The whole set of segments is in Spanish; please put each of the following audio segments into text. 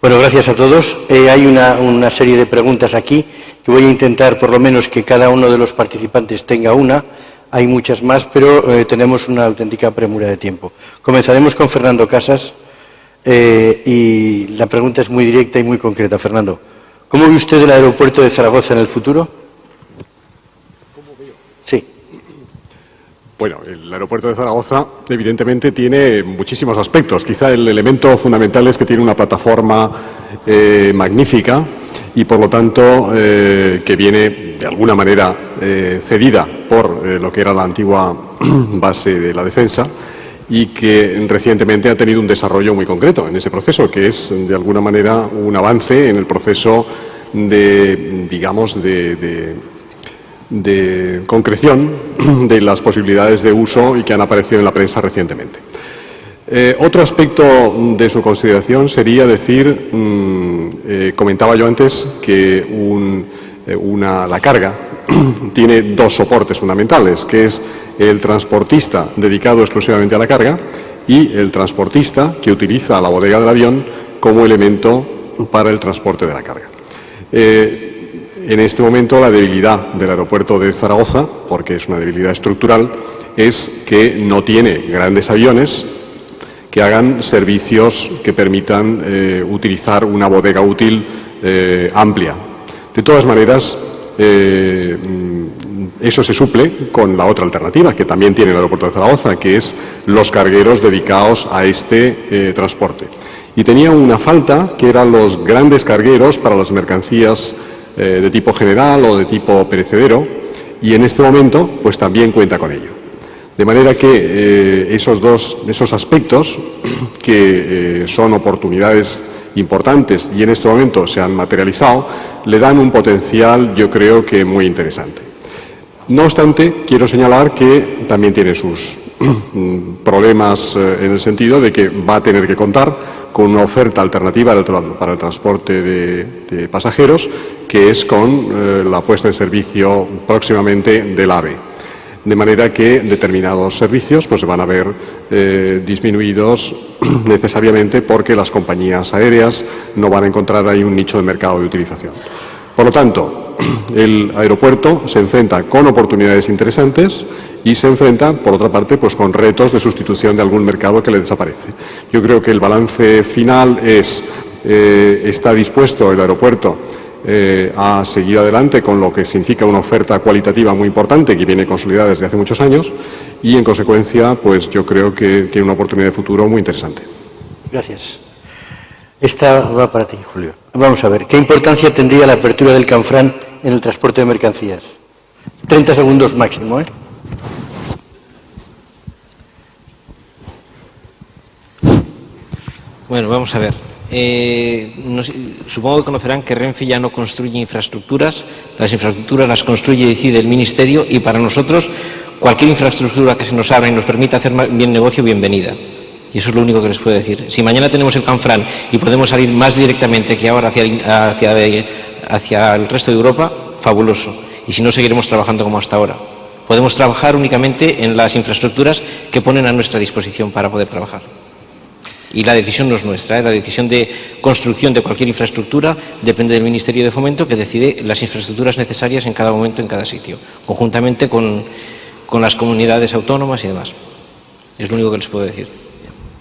Bueno, gracias a todos. Hay una serie de preguntas aquí que voy a intentar por lo menos que cada uno de los participantes tenga una. Hay muchas más, pero tenemos una auténtica premura de tiempo. Comenzaremos con Fernando Casas y la pregunta es muy directa y muy concreta. Fernando, ¿cómo ve usted el aeropuerto de Zaragoza en el futuro? ¿Cómo veo? Sí. Bueno, el aeropuerto de Zaragoza evidentemente tiene muchísimos aspectos. Quizá el elemento fundamental es que tiene una plataforma magnífica y por lo tanto que viene de alguna manera cedida por lo que era la antigua base de la defensa y que recientemente ha tenido un desarrollo muy concreto en ese proceso, que es de alguna manera un avance en el proceso de, digamos, de concreción de las posibilidades de uso y que han aparecido en la prensa recientemente. Otro aspecto de su consideración sería decir, comentaba yo antes que la carga tiene dos soportes fundamentales, que es el transportista dedicado exclusivamente a la carga y el transportista que utiliza la bodega del avión como elemento para el transporte de la carga. En este momento la debilidad del aeropuerto de Zaragoza, porque es una debilidad estructural, es que no tiene grandes aviones que hagan servicios que permitan utilizar una bodega útil amplia. De todas maneras, eso se suple con la otra alternativa que también tiene el aeropuerto de Zaragoza, que es los cargueros dedicados a este transporte. Y tenía una falta, que eran los grandes cargueros para las mercancías de tipo general o de tipo perecedero, y en este momento pues también cuenta con ello. De manera que esos aspectos que son oportunidades importantes y en este momento se han materializado, le dan un potencial, yo creo que muy interesante. No obstante, quiero señalar que también tiene sus problemas en el sentido de que va a tener que contar con una oferta alternativa para el transporte de pasajeros, que es con la puesta en servicio próximamente del AVE. De manera que determinados servicios pues, se van a ver disminuidos necesariamente porque las compañías aéreas no van a encontrar ahí un nicho de mercado de utilización. Por lo tanto, el aeropuerto se enfrenta con oportunidades interesantes y se enfrenta, por otra parte, pues con retos de sustitución de algún mercado que le desaparece. Yo creo que el balance final es, está dispuesto el aeropuerto a seguir adelante con lo que significa una oferta cualitativa muy importante que viene consolidada desde hace muchos años y, en consecuencia, pues yo creo que tiene una oportunidad de futuro muy interesante. Gracias. Esta va para ti, Julio. Vamos a ver, ¿qué importancia tendría la apertura del Canfrán en el transporte de mercancías? 30 segundos máximo, ¿eh? Bueno, vamos a ver. Supongo que conocerán que Renfe ya no construye infraestructuras. Las infraestructuras las construye y decide el Ministerio, y para nosotros cualquier infraestructura que se nos abra y nos permita hacer bien negocio, bienvenida. Y eso es lo único que les puedo decir. Si mañana tenemos el Canfrán y podemos salir más directamente que ahora hacia el resto de Europa, fabuloso. Y si no, seguiremos trabajando como hasta ahora. Podemos trabajar únicamente en las infraestructuras que ponen a nuestra disposición para poder trabajar. Y la decisión no es nuestra, la decisión de construcción de cualquier infraestructura depende del Ministerio de Fomento, que decide las infraestructuras necesarias en cada momento, en cada sitio, conjuntamente con las comunidades autónomas y demás. Es lo único que les puedo decir.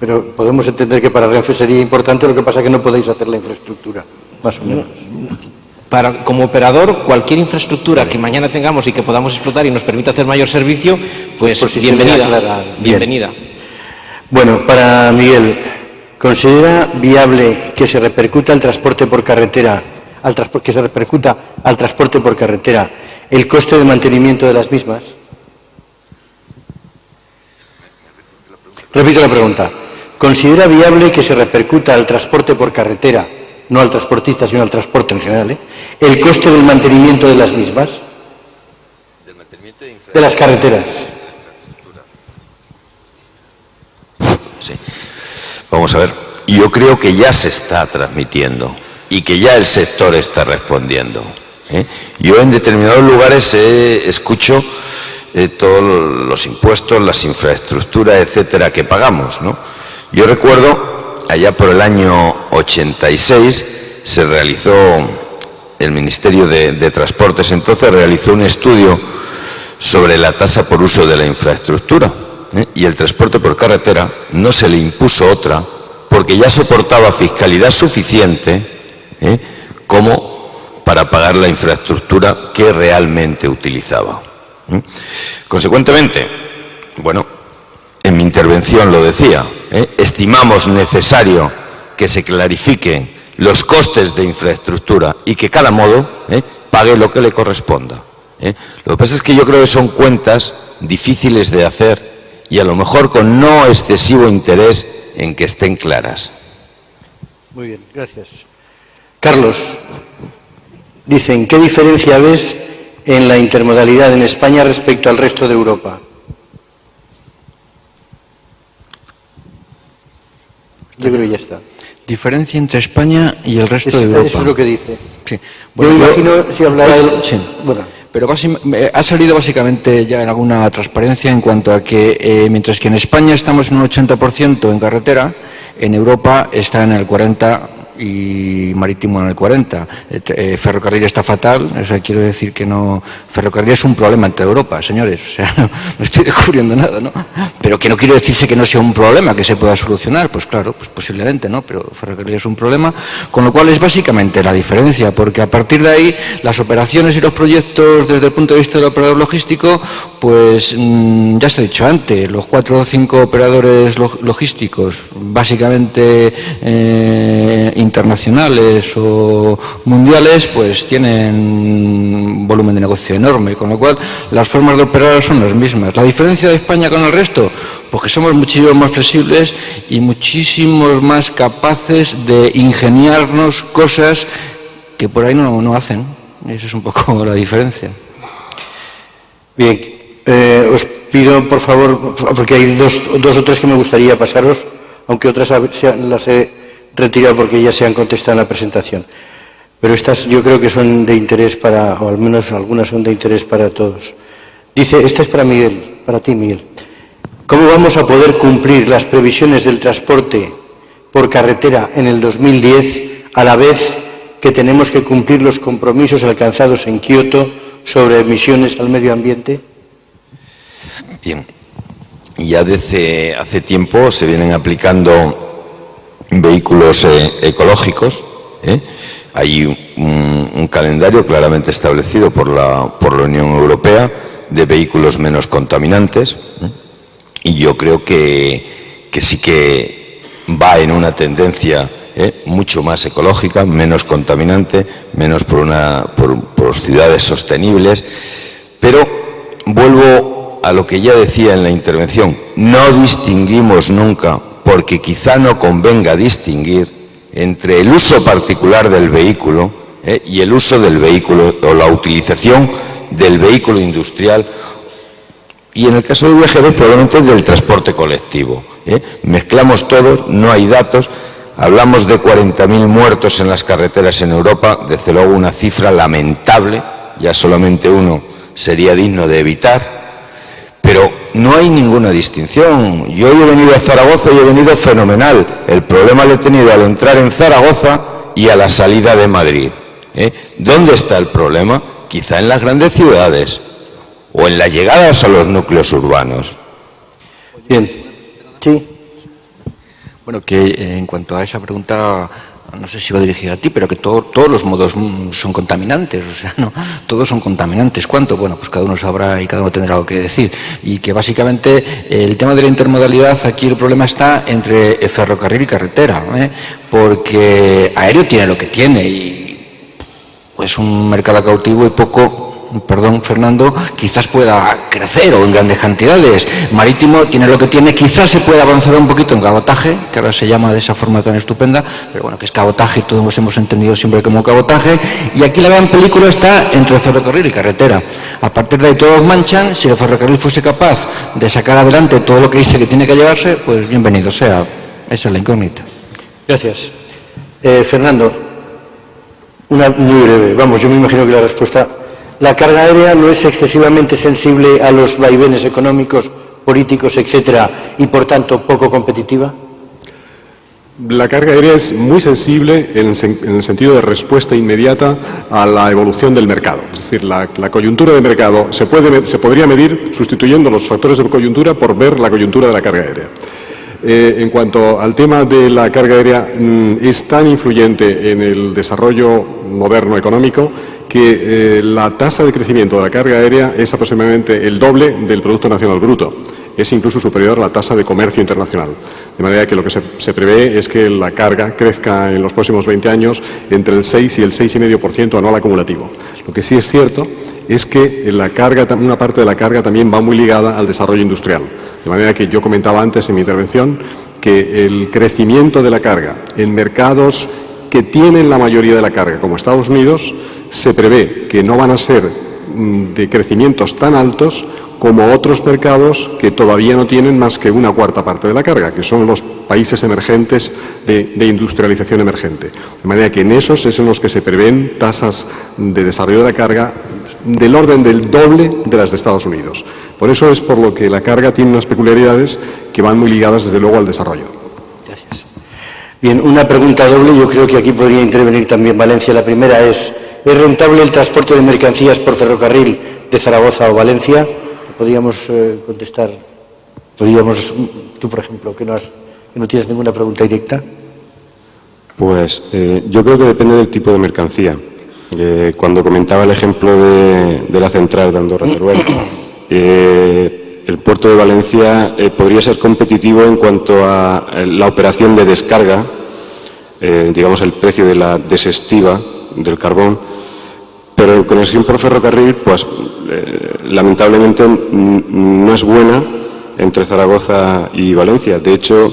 Pero podemos entender que para Renfe sería importante, lo que pasa es que no podéis hacer la infraestructura, más o menos. Como operador, cualquier infraestructura que mañana tengamos y que podamos explotar y nos permita hacer mayor servicio, pues si bienvenida. Bienvenida. Bueno, para Miguel, ¿considera viable que se repercuta el transporte por carretera, que se repercuta al transporte por carretera el coste de mantenimiento de las mismas? Repito la pregunta. ¿Considera viable que se repercuta al transporte por carretera, no al transportista, sino al transporte en general, el coste del mantenimiento de las mismas? De las carreteras. Sí. Vamos a ver, yo creo que ya se está transmitiendo y que ya el sector está respondiendo. Yo en determinados lugares escucho todos los impuestos, las infraestructuras, etcétera, que pagamos, ¿no? Yo recuerdo allá por el año 86, se realizó, el Ministerio de Transportes entonces realizó un estudio sobre la tasa por uso de la infraestructura, y el transporte por carretera no se le impuso otra porque ya soportaba fiscalidad suficiente como para pagar la infraestructura que realmente utilizaba. Consecuentemente, bueno, en mi intervención lo decía, estimamos necesario que se clarifiquen los costes de infraestructura y que cada modo pague lo que le corresponda. Lo que pasa es que yo creo que son cuentas difíciles de hacer y a lo mejor con no excesivo interés en que estén claras. Muy bien, gracias. Carlos, dicen, ¿qué diferencia ves en la intermodalidad en España respecto al resto de Europa? Yo creo que ya está. Diferencia entre España y el resto de Europa. Eso es lo que dice. Sí. Bueno, yo imagino si hablará sí. Bueno. Pero ha salido básicamente ya en alguna transparencia en cuanto a que mientras que en España estamos en un 80% en carretera, en Europa está en el 40% y marítimo en el 40%. Ferrocarril está fatal, o sea, quiero decir que no. Ferrocarril es un problema en toda Europa, señores, o sea, no estoy descubriendo nada, ¿no? Pero que no quiero decirse que no sea un problema que se pueda solucionar, pues claro, pues posiblemente, ¿no? Pero Ferrocarril es un problema, con lo cual es básicamente la diferencia, porque a partir de ahí las operaciones y los proyectos desde el punto de vista del operador logístico, pues ya se ha dicho antes, los 4 o 5 operadores logísticos, básicamente internacionales o mundiales, pues tienen un volumen de negocio enorme, con lo cual las formas de operar son las mismas. La diferencia de España con el resto, pues que somos muchísimo más flexibles y muchísimos más capaces de ingeniarnos cosas que por ahí no hacen. Esa es un poco la diferencia. Bien, os pido por favor, porque hay dos o tres que me gustaría pasaros, aunque otras las he retirado porque ya se han contestado en la presentación. Pero estas yo creo que son de interés para, o al menos algunas son de interés para todos. Dice, esta es para Miguel, para ti, Miguel. ¿Cómo vamos a poder cumplir las previsiones del transporte por carretera en el 2010 a la vez que tenemos que cumplir los compromisos alcanzados en Kioto sobre emisiones al medio ambiente? Bien, ya desde hace tiempo se vienen aplicando vehículos ecológicos. Hay un calendario claramente establecido por la Unión Europea de vehículos menos contaminantes, y yo creo que sí que va en una tendencia mucho más ecológica, menos contaminante, menos por ciudades sostenibles. Pero vuelvo a lo que ya decía en la intervención, no distinguimos nunca, porque quizá no convenga distinguir entre el uso particular del vehículo y el uso del vehículo o la utilización del vehículo industrial, y en el caso de VGB probablemente del transporte colectivo. Mezclamos todos, no hay datos, hablamos de 40.000 muertos en las carreteras en Europa, desde luego una cifra lamentable, ya solamente uno sería digno de evitar. Pero no hay ninguna distinción. Yo hoy he venido a Zaragoza y he venido fenomenal. El problema lo he tenido al entrar en Zaragoza y a la salida de Madrid. ¿Dónde está el problema? Quizá en las grandes ciudades o en las llegadas a los núcleos urbanos. Bien. Sí. Bueno, que en cuanto a esa pregunta, no sé si va dirigida a ti, pero que todos los modos son contaminantes, o sea, no, todos son contaminantes. ¿Cuánto? Bueno, pues cada uno sabrá y cada uno tendrá algo que decir. Y que básicamente el tema de la intermodalidad, aquí el problema está entre ferrocarril y carretera, porque aéreo tiene lo que tiene y es un mercado cautivo y poco. Perdón, Fernando, quizás pueda crecer o en grandes cantidades. Marítimo tiene lo que tiene, quizás se pueda avanzar un poquito en cabotaje, que ahora se llama de esa forma tan estupenda, pero bueno, que es cabotaje, todos hemos entendido siempre como cabotaje, y aquí la gran película está entre ferrocarril y carretera. A partir de ahí todos manchan. Si el ferrocarril fuese capaz de sacar adelante todo lo que dice que tiene que llevarse, pues bienvenido sea. Esa es la incógnita. Gracias. Fernando, una muy breve. Vamos, yo me imagino que la respuesta... ¿La carga aérea no es excesivamente sensible a los vaivenes económicos, políticos, etcétera, y por tanto poco competitiva? La carga aérea es muy sensible en el sentido de respuesta inmediata a la evolución del mercado. Es decir, la coyuntura de mercado se podría medir sustituyendo los factores de coyuntura por ver la coyuntura de la carga aérea. En cuanto al tema de la carga aérea, es tan influyente en el desarrollo moderno económico que la tasa de crecimiento de la carga aérea es aproximadamente el doble del Producto Nacional Bruto. Es incluso superior a la tasa de comercio internacional. De manera que lo que se prevé es que la carga crezca en los próximos 20 años entre el 6 y el 6,5% anual acumulativo. Lo que sí es cierto es que una parte de la carga también va muy ligada al desarrollo industrial. De manera que yo comentaba antes en mi intervención que el crecimiento de la carga en mercados que tienen la mayoría de la carga, como Estados Unidos, se prevé que no van a ser de crecimientos tan altos como otros mercados que todavía no tienen más que una cuarta parte de la carga, que son los países emergentes de industrialización emergente. De manera que en esos es en los que se prevén tasas de desarrollo de la carga del orden del doble de las de Estados Unidos. Por eso es por lo que la carga tiene unas peculiaridades que van muy ligadas, desde luego, al desarrollo. Gracias. Bien, una pregunta doble. Yo creo que aquí podría intervenir también Valencia. La primera ¿es rentable el transporte de mercancías por ferrocarril de Zaragoza o Valencia? Podríamos contestar. Tú, por ejemplo, que no tienes ninguna pregunta directa. Pues yo creo que depende del tipo de mercancía. Cuando comentaba el ejemplo de la central de Andorra-Teruel, el puerto de Valencia podría ser competitivo en cuanto a la operación de descarga, digamos el precio de la desestiva del carbón, pero en conexión por ferrocarril, pues lamentablemente no es buena entre Zaragoza y Valencia. De hecho,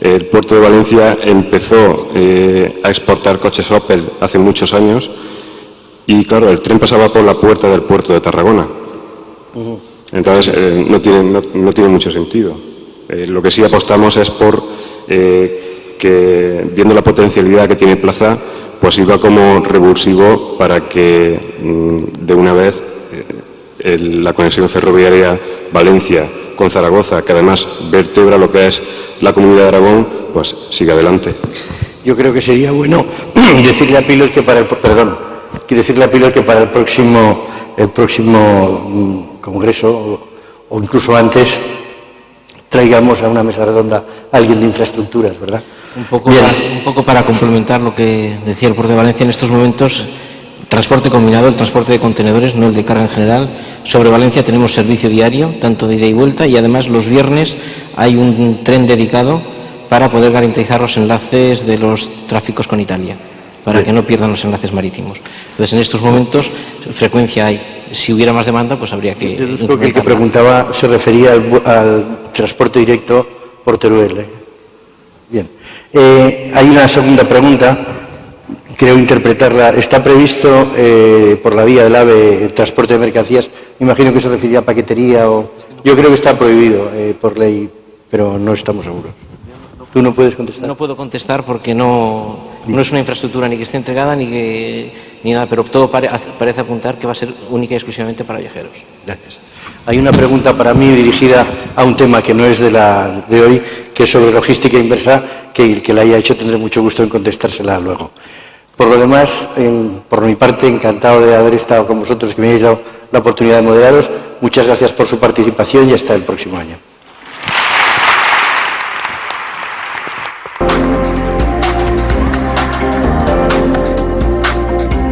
el puerto de Valencia empezó a exportar coches Opel hace muchos años y, claro, el tren pasaba por la puerta del puerto de Tarragona. Entonces, no tiene mucho sentido. Lo que sí apostamos es por que, viendo la potencialidad que tiene Plaza, pues iba como revulsivo para que de una vez la conexión ferroviaria Valencia con Zaragoza, que además vertebra lo que es la Comunidad de Aragón, pues siga adelante. Yo creo que sería bueno decirle a Pilar que para el próximo congreso o incluso antes traigamos a una mesa redonda a alguien de infraestructuras, ¿verdad? Un poco para complementar lo que decía el Puerto de Valencia, en estos momentos, transporte combinado, el transporte de contenedores, no el de carga en general. Sobre Valencia tenemos servicio diario, tanto de ida y vuelta, y además los viernes hay un tren dedicado para poder garantizar los enlaces de los tráficos con Italia, para que no pierdan los enlaces marítimos. Entonces, en estos momentos, frecuencia hay. Si hubiera más demanda, pues habría que... Deduzco que el que preguntaba se refería al transporte directo por Teruel. Bien. Hay una segunda pregunta, creo interpretarla. ¿Está previsto por la vía del AVE el transporte de mercancías? Me imagino que se refería a paquetería o... Yo creo que está prohibido por ley, pero no estamos seguros. ¿Tú no puedes contestar? No puedo contestar porque no es una infraestructura ni que esté entregada ni nada, pero todo parece apuntar que va a ser única y exclusivamente para viajeros. Gracias. Hay una pregunta para mí dirigida a un tema que no es de hoy, que es sobre logística inversa, que el que la haya hecho tendré mucho gusto en contestársela luego. Por lo demás, por mi parte, encantado de haber estado con vosotros, que me hayáis dado la oportunidad de moderaros. Muchas gracias por su participación y hasta el próximo año.